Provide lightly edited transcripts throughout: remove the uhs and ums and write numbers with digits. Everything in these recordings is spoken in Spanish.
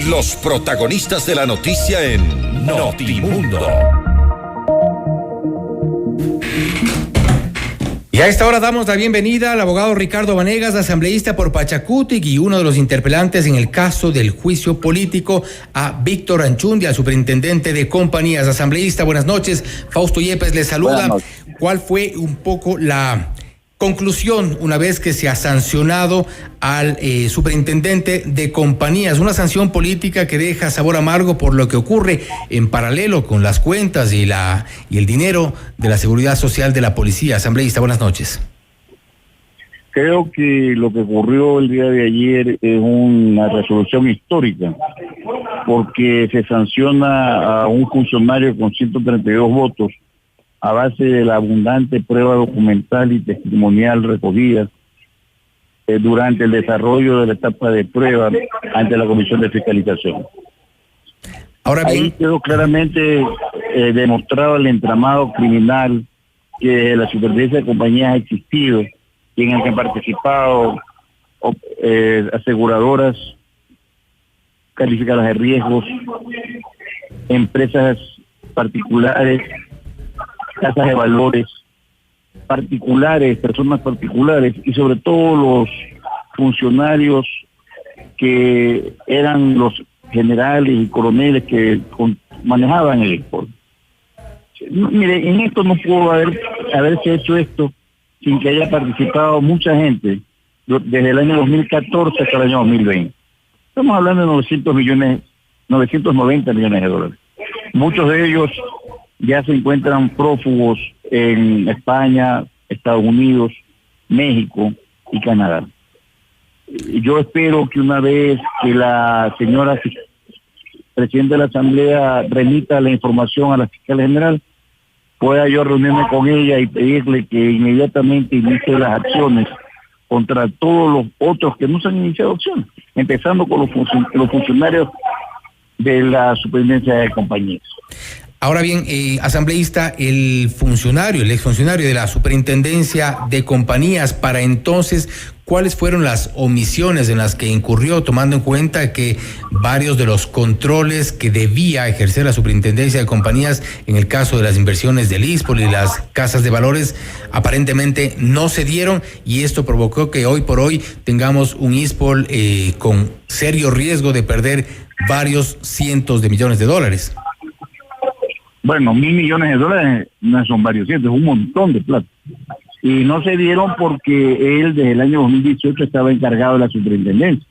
Los protagonistas de la noticia en Notimundo. Y a esta hora damos la bienvenida al abogado Ricardo Vanegas, asambleísta por Pachacutic y uno de los interpelantes en el caso del juicio político a Víctor Anchundia, superintendente de compañías. Asambleísta, buenas noches. Fausto Yepes le saluda. ¿Cuál fue un poco la conclusión una vez que se ha sancionado al superintendente de compañías? Una sanción política que deja sabor amargo por lo que ocurre en paralelo con las cuentas y el dinero de la seguridad social de la policía. Asambleísta, buenas noches. Creo que lo que ocurrió el día de ayer es una resolución histórica, porque se sanciona a un funcionario con 132 votos a base de la abundante prueba documental y testimonial recogida durante el desarrollo de la etapa de prueba ante la Comisión de Fiscalización. Ahora bien, ahí quedó claramente demostrado el entramado criminal que la superintendencia de compañías ha existido, y en el que han participado aseguradoras calificadas de riesgos, empresas particulares, casas de valores particulares, personas particulares y sobre todo los funcionarios que eran los generales y coroneles que manejaban el export. Mire, en esto no pudo haberse hecho esto sin que haya participado mucha gente desde el año 2014 hasta el año 2020. Estamos hablando de 990 millones de dólares. Muchos de ellos ya se encuentran prófugos en España, Estados Unidos, México y Canadá. Yo espero que una vez que la señora presidenta de la Asamblea remita la información a la fiscal general, pueda yo reunirme con ella y pedirle que inmediatamente inicie las acciones contra todos los otros que no se han iniciado acciones, empezando con los funcionarios de la superintendencia de compañías. ahora bien, asambleísta, el exfuncionario de la superintendencia de compañías, para entonces, ¿cuáles fueron las omisiones en las que incurrió, tomando en cuenta que varios de los controles que debía ejercer la superintendencia de compañías en el caso de las inversiones del ISPOL y las casas de valores aparentemente no se dieron, y esto provocó que hoy por hoy tengamos un ISPOL con serio riesgo de perder varios cientos de millones de dólares? Bueno, $1.000 millones no son varios cientos, es un montón de plata. Y no se dieron porque él desde el año 2018 estaba encargado de la superintendencia.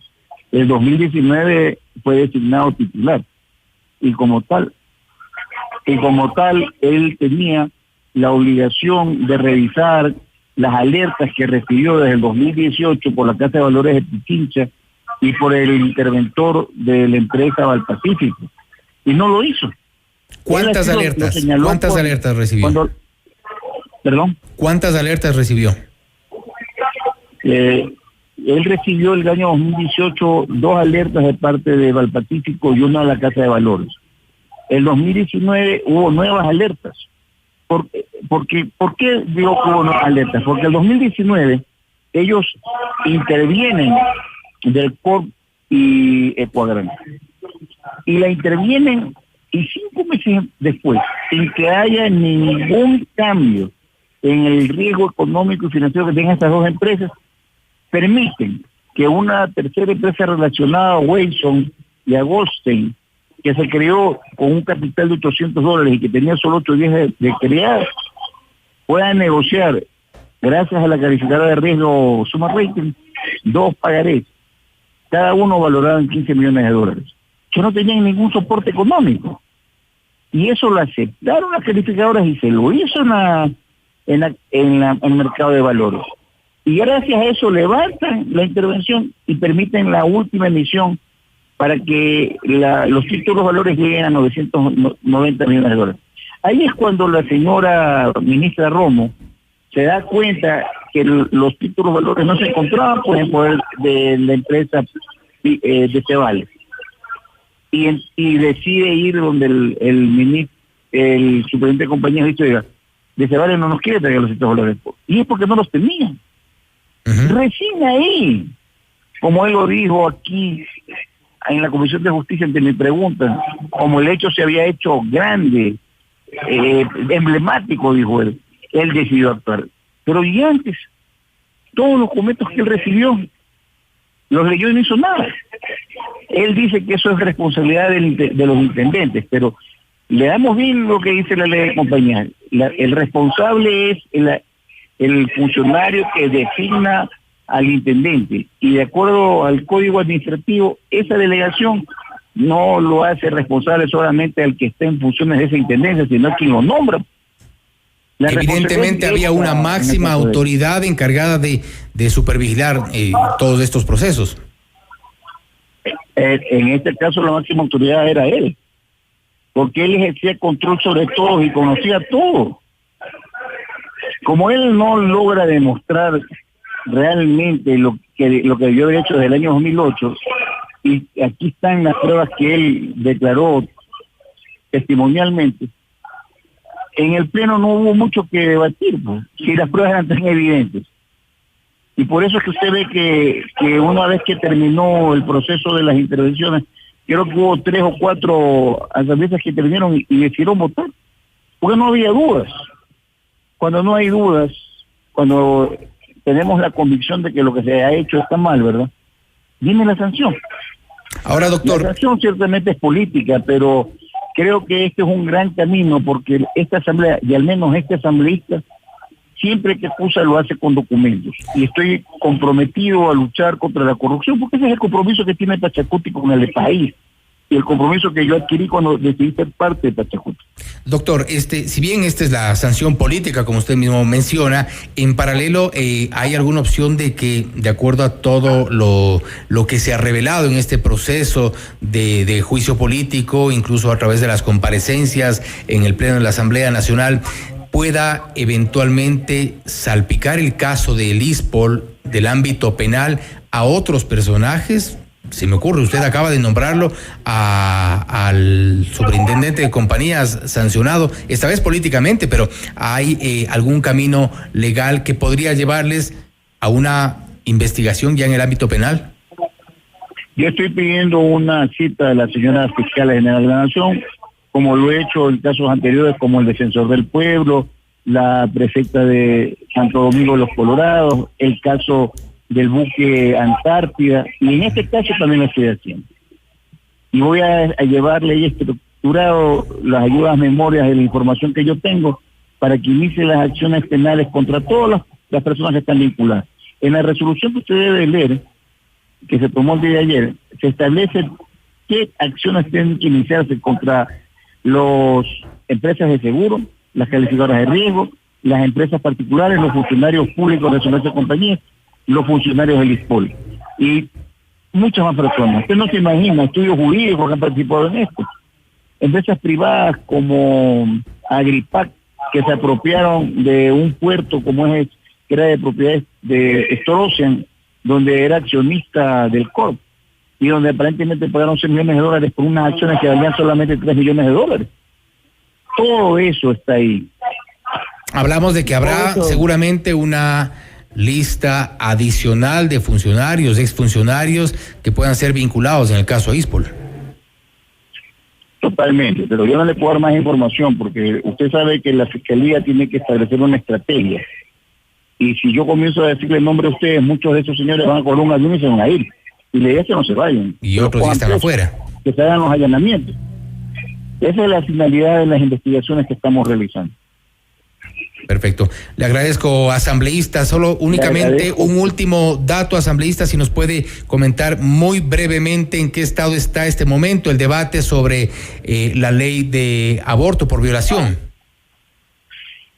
El 2019 fue designado titular. Y como tal, él tenía la obligación de revisar las alertas que recibió desde el 2018 por la Casa de Valores de Pichincha y por el interventor de la empresa Valpacífico. Y no lo hizo. ¿Cuántas alertas recibió? ¿Perdón? ¿Cuántas alertas recibió? Él recibió el año 2018 2 alertas de parte de Valpacífico y una de la Casa de Valores. El 2019 hubo nuevas alertas. ¿Por qué digo que hubo nuevas alertas? Porque el 2019 ellos intervienen del CORP y Ecuador. Y la intervienen, y 5 meses después, sin que haya ningún cambio en el riesgo económico y financiero que tengan estas dos empresas, permiten que una tercera empresa relacionada a Wilson y a Goldstein, que se creó con un capital de $800 y que tenía solo 8 días de crear, pueda negociar, gracias a la calificadora de riesgo Suma Rating, 2 pagarés, cada uno valorado en $15 millones, que no tenían ningún soporte económico. Y eso lo aceptaron las calificadoras y se lo hizo en el mercado de valores. Y gracias a eso levantan la intervención y permiten la última emisión para que los títulos valores lleguen a $990 millones. Ahí es cuando la señora ministra Romo se da cuenta que los títulos valores no se encontraban por el poder de la empresa de Cebales. Y decide ir donde el superintendente de compañías dice, oiga, de Cebales no nos quiere traer los títulos valores. Y es porque no los tenían. Recién ahí, como él lo dijo aquí en la Comisión de Justicia ante mi pregunta, como el hecho se había hecho grande, emblemático, dijo él decidió actuar. Pero y antes, todos los documentos que él recibió, los leyó y no hizo nada. Él dice que eso es responsabilidad de los intendentes, pero le damos bien lo que dice la ley de compañía. El responsable es el funcionario que designa al intendente, y de acuerdo al Código Administrativo, esa delegación no lo hace responsable solamente al que esté en funciones de esa intendencia, sino quien lo nombra. Evidentemente había una máxima autoridad encargada de supervigilar todos estos procesos. En este caso la máxima autoridad era él, porque él ejercía control sobre todos y conocía todo. Como él no logra demostrar realmente lo que debió haber hecho desde el año 2008, y aquí están las pruebas que él declaró testimonialmente, en el pleno no hubo mucho que debatir, pues, si las pruebas eran tan evidentes. Y por eso es que usted ve que una vez que terminó el proceso de las intervenciones, creo que hubo 3 o 4 asambleístas que intervinieron y decidieron votar, porque no había dudas. Cuando no hay dudas, cuando tenemos la convicción de que lo que se ha hecho está mal, ¿verdad? Viene la sanción. Ahora, doctor. La sanción ciertamente es política, pero creo que este es un gran camino, porque esta asamblea, y al menos este asambleísta, siempre que acusa lo hace con documentos. Y estoy comprometido a luchar contra la corrupción, porque ese es el compromiso que tiene Pachacuti con el país, y el compromiso que yo adquirí cuando decidí ser parte de Pachacuti. Doctor, si bien esta es la sanción política, como usted mismo menciona, en paralelo hay alguna opción de que, de acuerdo a todo lo que se ha revelado en este proceso de juicio político, incluso a través de las comparecencias en el Pleno de la Asamblea Nacional, pueda eventualmente salpicar el caso del ISPOL del ámbito penal a otros personajes? Se me ocurre, usted acaba de nombrarlo al superintendente de compañías sancionado, esta vez políticamente, pero ¿hay algún camino legal que podría llevarles a una investigación ya en el ámbito penal? Yo estoy pidiendo una cita de la señora fiscal general de la Nación, como lo he hecho en casos anteriores, como el defensor del pueblo, la prefecta de Santo Domingo de los Colorados, el caso del buque Antártida, y en este caso también lo estoy haciendo. Y voy a llevarle y estructurado las ayudas memorias de la información que yo tengo para que inicie las acciones penales contra todas las personas que están vinculadas. En la resolución que usted debe leer, que se tomó el día de ayer, se establece qué acciones tienen que iniciarse contra las empresas de seguro, las calificadoras de riesgo, las empresas particulares, los funcionarios públicos de esas compañías, los funcionarios del ISPOL y muchas más personas. Usted no se imagina, estudios jurídicos que han participado en esto. Empresas privadas como Agripac, que se apropiaron de un puerto como es, que era de propiedad de Stor-Ocean, donde era accionista del Corp, y donde aparentemente pagaron $6 millones por unas acciones que valían solamente $3 millones. Todo eso está ahí. Hablamos de que habrá seguramente una lista adicional de funcionarios, exfuncionarios que puedan ser vinculados en el caso ISPOL. Totalmente, pero yo no le puedo dar más información porque usted sabe que la Fiscalía tiene que establecer una estrategia. Y si yo comienzo a decirle el nombre a ustedes, muchos de esos señores van a coger un avión y se van a ir. Y la idea es que no se vayan. Y otros ya están afuera. Que se hagan los allanamientos. Esa es la finalidad de las investigaciones que estamos realizando. Perfecto. Le agradezco, asambleísta. Solo únicamente un último dato, asambleísta, si nos puede comentar muy brevemente en qué estado está este momento el debate sobre la ley de aborto por violación.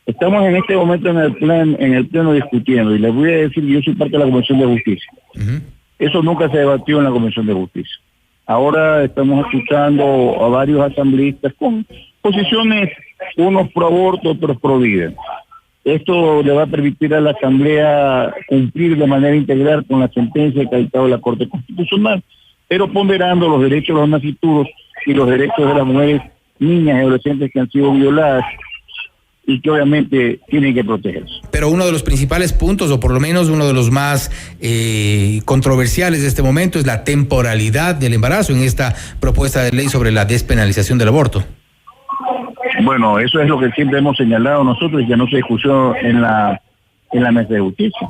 Estamos en este momento en el pleno discutiendo, y les voy a decir, yo soy parte de la Comisión de Justicia. Eso nunca se debatió en la Comisión de Justicia. Ahora estamos escuchando a varios asambleístas con posiciones, unos pro aborto, otros pro vida. Esto le va a permitir a la Asamblea cumplir de manera integral con la sentencia que ha dictado la Corte Constitucional, pero ponderando los derechos de los nasciturus y los derechos de las mujeres, niñas y adolescentes que han sido violadas y que obviamente tienen que protegerse. Pero uno de los principales puntos, o por lo menos uno de los más controversiales de este momento, es la temporalidad del embarazo en esta propuesta de ley sobre la despenalización del aborto. Bueno, eso es lo que siempre hemos señalado nosotros y que no se discutió en la mesa de justicia.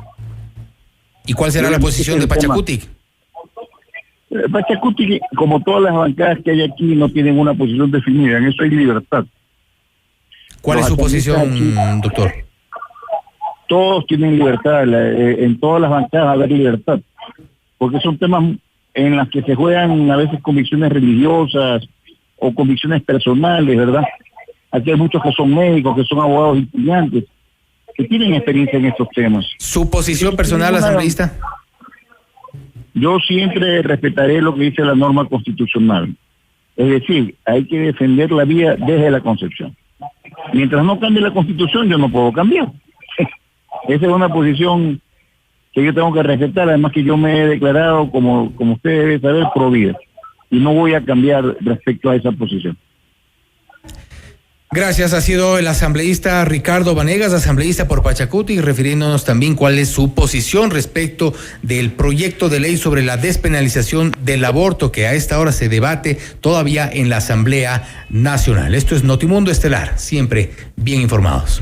¿Y cuál será la posición de Pachacutic? Pachacutic, como todas las bancadas que hay aquí, no tienen una posición definida. En eso hay libertad. ¿Cuál es su posición, doctor? Todos tienen libertad. En todas las bancadas va a haber libertad. Porque son temas en los que se juegan a veces convicciones religiosas o convicciones personales, ¿verdad? Aquí hay muchos que son médicos, que son abogados estudiantes, que tienen experiencia en estos temas. ¿Su posición personal, asambleísta? Yo siempre respetaré lo que dice la norma constitucional. Es decir, hay que defender la vida desde la concepción. Mientras no cambie la Constitución, yo no puedo cambiar. Esa es una posición que yo tengo que respetar, además que yo me he declarado, como usted debe saber, pro vida. Y no voy a cambiar respecto a esa posición. Gracias, ha sido el asambleísta Ricardo Vanegas, asambleísta por Pachacutic, refiriéndonos también cuál es su posición respecto del proyecto de ley sobre la despenalización del aborto que a esta hora se debate todavía en la Asamblea Nacional. Esto es Notimundo Estelar, siempre bien informados.